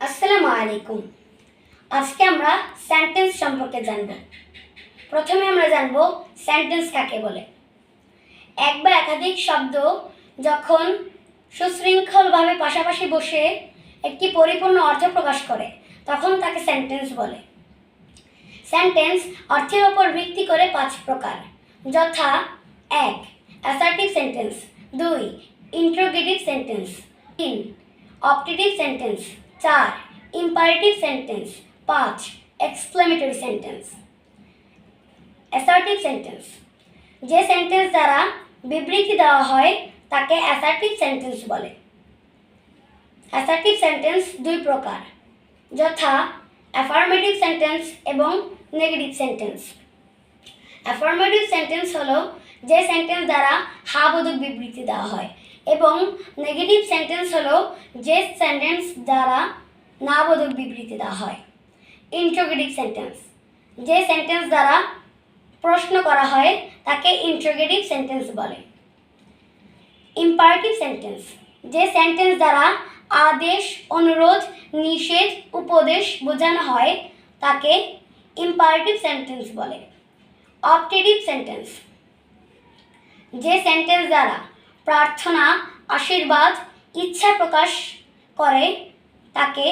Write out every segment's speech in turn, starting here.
আসসালামু আলাইকুম। আজকে আমরা সেন্টেন্স সম্পর্কে জানব। প্রথমে আমরা জানব সেন্টেন্স কাকে বলে। এক বা একাধিক শব্দ যখন সুশৃঙ্খলভাবে পাশাপাশি বসে একটি পরিপূর্ণ অর্থ প্রকাশ করে তখন তাকে সেন্টেন্স বলে। সেন্টেন্স অর্থের উপর ভিত্তি করে 5 প্রকার, যথা 1. Assertive sentence, 2. Interrogative sentence, 3. Optative sentence, 4. Imperative sentence, 5. Exclamatory sentence. Assertive sentence, যে সেন্টেন্স দ্বারা বিবৃতি দেওয়া হয় তাকে অ্যাসার্টিভ সেন্টেন্স বলে। অ্যাসার্টিভ সেন্টেন্স 2 প্রকার, যথা অ্যাফার্মেটিভ সেন্টেন্স এবং নেগেটিভ সেন্টেন্স। অ্যাফার্মেটিভ সেন্টেন্স হলো যে সেন্টেন্স দ্বারা হ্যাঁ-বোধক বিবৃতি দেওয়া হয়, এবং নেগেটিভ সেন্টেন্স হলো যে সেন্টেন্স দ্বারা না-বোধক বিবৃতি দেওয়া হয়। ইন্টারোগেটিভ সেন্টেন্স, যে সেন্টেন্স দ্বারা প্রশ্ন করা হয় তাকে ইন্টারোগেটিভ সেন্টেন্স বলে। ইম্পারেটিভ সেন্টেন্স, যে সেন্টেন্স দ্বারা আদেশ, অনুরোধ, নিষেধ, উপদেশ বোঝানো হয় তাকে ইম্পারেটিভ সেন্টেন্স বলে। অপটেটিভ সেন্টেন্স, যে সেন্টেন্স দ্বারা প্রার্থনা, আশীর্বাদ, ইচ্ছা প্রকাশ করে তাকে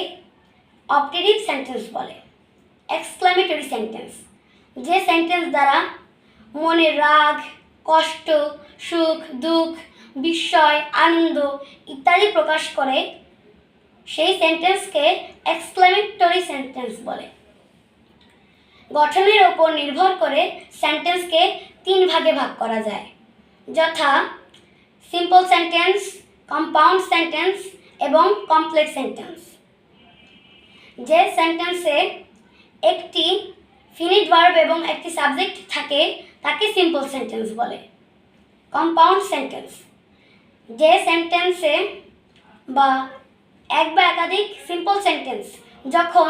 অপটেটিভ সেন্টেন্স বলে। এক্সক্লেমেটরি সেন্টেন্স, যে সেন্টেন্স দ্বারা মনের রাগ, কষ্ট, সুখ, দুঃখ, বিস্ময়, আনন্দ ইত্যাদি প্রকাশ করে সেই সেন্টেন্সকে এক্সক্লেমেটরি সেন্টেন্স বলে। গঠনের উপর নির্ভর করে সেন্টেন্সকে 3 ভাগে ভাগ করা যায়, যথা সিম্পল সেন্টেন্স, কম্পাউন্ড সেন্টেন্স এবং কমপ্লেক্স সেন্টেন্স। যে সেন্টেন্সে একটি ফিনিট ভার্ব এবং একটি সাবজেক্ট থাকে তাকে সিম্পল সেন্টেন্স বলে। কম্পাউন্ড সেন্টেন্স, যে সেন্টেন্সে বা এক বা একাধিক সিম্পল সেন্টেন্স যখন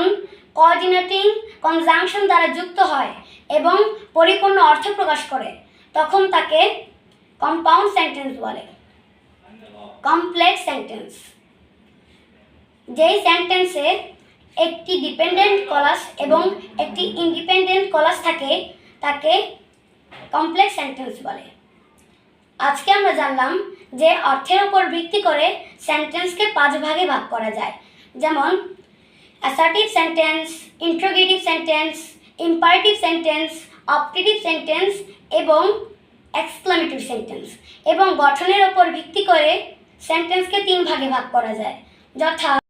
কোঅর্ডিনেটিং কনজাংশন দ্বারা যুক্ত হয় এবং পরিপূর্ণ অর্থ প্রকাশ করে তখন তাকে কম্পাউন্ড সেন্টেন্স বলে। কমপ্লেক্স সেন্টেন্স, যেই সেন্টেন্সে একটি ডিপেন্ডেন্ট ক্লজ এবং একটি ইন্ডিপেন্ডেন্ট ক্লজ থাকে তাকে কমপ্লেক্স সেন্টেন্স বলে। আজকে আমরা জানলাম যে অর্থের উপর ভিত্তি করে সেন্টেন্সকে 5 ভাগে ভাগ করা যায়, যেমন assertive sentence, interrogative sentence, imperative sentence, optative sentence এবং এক্সক্লেমেটরি সেন্টেন্স। এবং গঠনের উপর ভিত্তি করে সেন্টেন্সকে 3 ভাগে ভাগ করা যায়, যথা